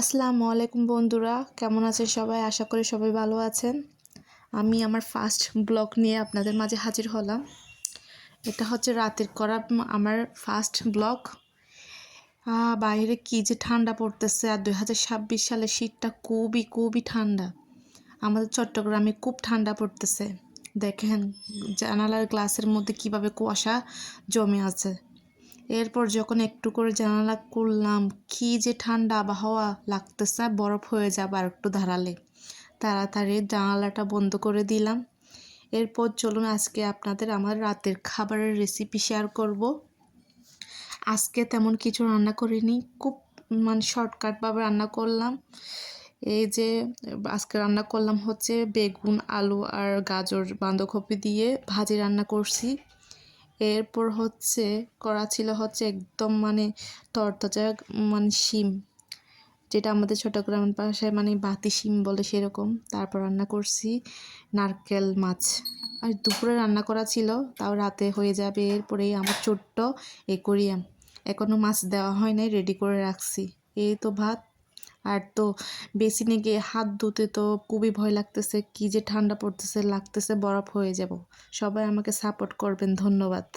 আসসালামু আলাইকুম বন্ধুরা, কেমন আছেন সবাই? আশা করি সবাই ভালো আছেন। আমি আমার ফার্স্ট ব্লগ নিয়ে আপনাদের মাঝে হাজির হলাম। এটা হচ্ছে রাতের করা আমার ফার্স্ট ব্লগ। বাইরে কি যে ঠান্ডা পড়তেছে, আর 2026 সালে শীতটা খুবই ঠান্ডা। আমাদের চট্টগ্রামে খুব ঠান্ডা পড়তেছে। দেখেন জানালার গ্লাসের মধ্যে কিভাবে কুয়াশা জমে আছে। এরপর যখন একটু করে জানালা খুললাম, কি যে ঠান্ডা আবহাওয়া লাগতেছে, বরফ হয়ে যাবে আর একটু দাঁড়ালে। তাড়াতাড়ি জানালাটা বন্ধ করে দিলাম। এরপর চলুন আজকে আপনাদের আমার রাতের খাবারের রেসিপি শেয়ার করব। আজকে তেমন কিছু রান্না করিনি, খুব শর্টকাটভাবে রান্না করলাম। এই যে আজকে রান্না করলাম হচ্ছে বেগুন, আলু আর গাজর বাঁধাকপি দিয়ে ভাজি রান্না করছি। এরপর হচ্ছে করা ছিল হচ্ছে একদম তরতাজা শিম, যেটা আমাদের চট্টগ্রামের ভাষায় বাতি শিম বলে সেরকম। তারপর রান্না করছি নারকেল মাছ। আর দুপুরে রান্না করা ছিল, তাও রাতে হয়ে যাবে। এরপরেই আমার ছোট্ট অ্যাকোয়ারিয়াম, এখনও মাছ দেওয়া হয় নাই, রেডি করে রাখছি। এই তো ভাত। আর তো বেসিনে গিয়ে হাত ধুতে তো খুবই ভয় লাগতেছে, কি যে ঠান্ডা পড়তেছে, লাগতেছে বরফ হয়ে যাব। সবাই আমাকে সাপোর্ট করবেন, ধন্যবাদ।